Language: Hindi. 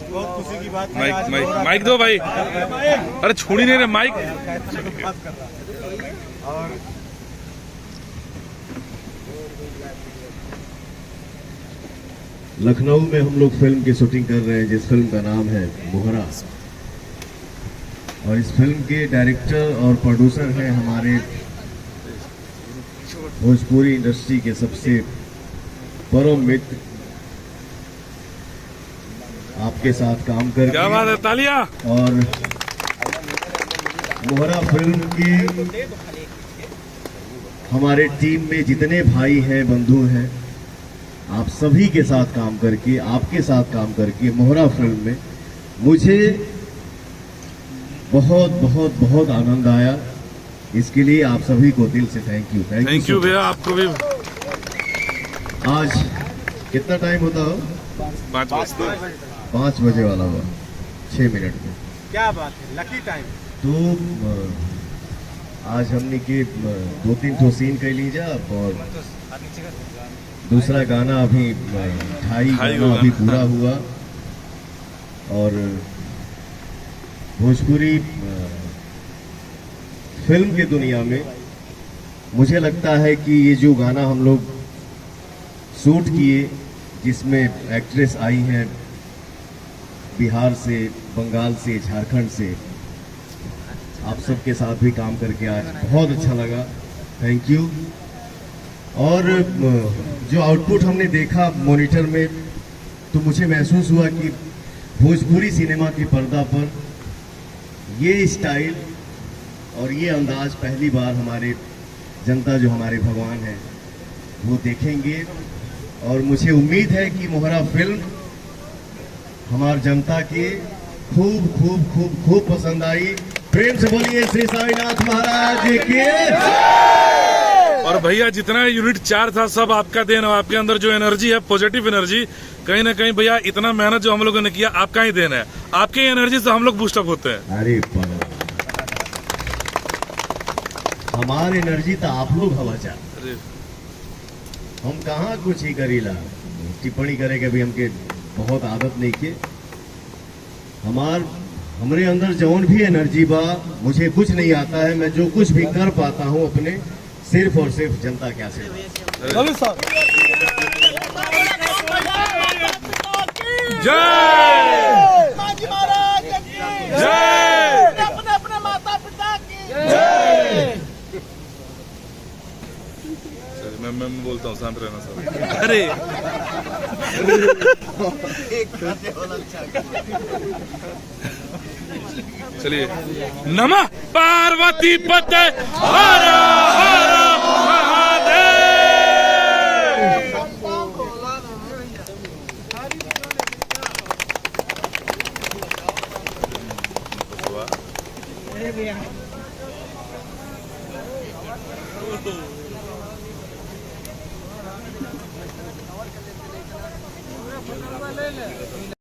बहुत खुशी की बात है। माइक दो भाई। अरे छोड़ी नहीं रहे माइक। और लखनऊ में हम लोग फिल्म की शूटिंग कर रहे हैं, जिस फिल्म का नाम है मोहरा। और इस फिल्म के डायरेक्टर और प्रोड्यूसर हैं हमारे भोजपुरी इंडस्ट्री के सबसे परम मित्र। आपके साथ काम करके क्या बात है, तालियां। और मोहरा फिल्म की हमारे टीम में जितने भाई हैं, बंधु हैं, आप सभी के साथ काम करके, आपके साथ काम करके मोहरा फिल्म में मुझे बहुत बहुत बहुत आनंद आया। इसके लिए आप सभी को दिल से थैंक यू। थैंक यू भैया, आपको भी। आज कितना टाइम होता हो? 5 बजे। 5 बजे वाला हुआ 6 मिनट में। क्या बात है, लकी टाइम। तो आज हमने के 2-3 ठो सीन कर लीजा और दूसरा गाना अभी 2.5 गाना अभी पूरा हुआ। और भोजपुरी फिल्म की दुनिया में मुझे लगता है कि ये जो गाना हम लोग शूट किए, जिसमें एक्ट्रेस आई हैं बिहार से, बंगाल से, झारखंड से, आप सबके साथ भी काम करके आज बहुत अच्छा लगा। Thank you. और जो आउटपुट हमने देखा मॉनिटर में, तो मुझे महसूस हुआ कि भोजपुरी सिनेमा की पर्दा पर ये स्टाइल और ये अंदाज पहली बार हमारे जनता, जो हमारे भगवान हैं, वो देखेंगे। और मुझे उम्मीद है कि मोहरा फिल्म हमारी जनता के खूब खूब खूब खूब पसंद आई। प्रेम से बोलिए श्री साईनाथ महाराज की। और भैया जितना यूनिट 4 था सब आपका देन, और आपके अंदर जो एनर्जी है, पॉजिटिव एनर्जी, कहीं ना कहीं भैया इतना मेहनत जो हम लोगों ने किया, आपका ही देन है। आपके एनर्जी से हम लोग बूस्टअप होते हैं। अरे हमारी एनर्जी तो आप लोग हवा चाह, हम कहाँ कुछ ही करीला टिप्पणी करे के भी हमके बहुत आदत नहीं के। हमरे अंदर जौन भी एनर्जी बा, मुझे कुछ नहीं आता है। मैं जो कुछ भी कर पाता हूँ अपने सिर्फ और सिर्फ जनता क्या से। जय अपने अपने माता पिता की जय। मैं बोलता हूँ, शांत रहना सब। अरे चलिए। नमः पार्वती पते हर हर महादेव।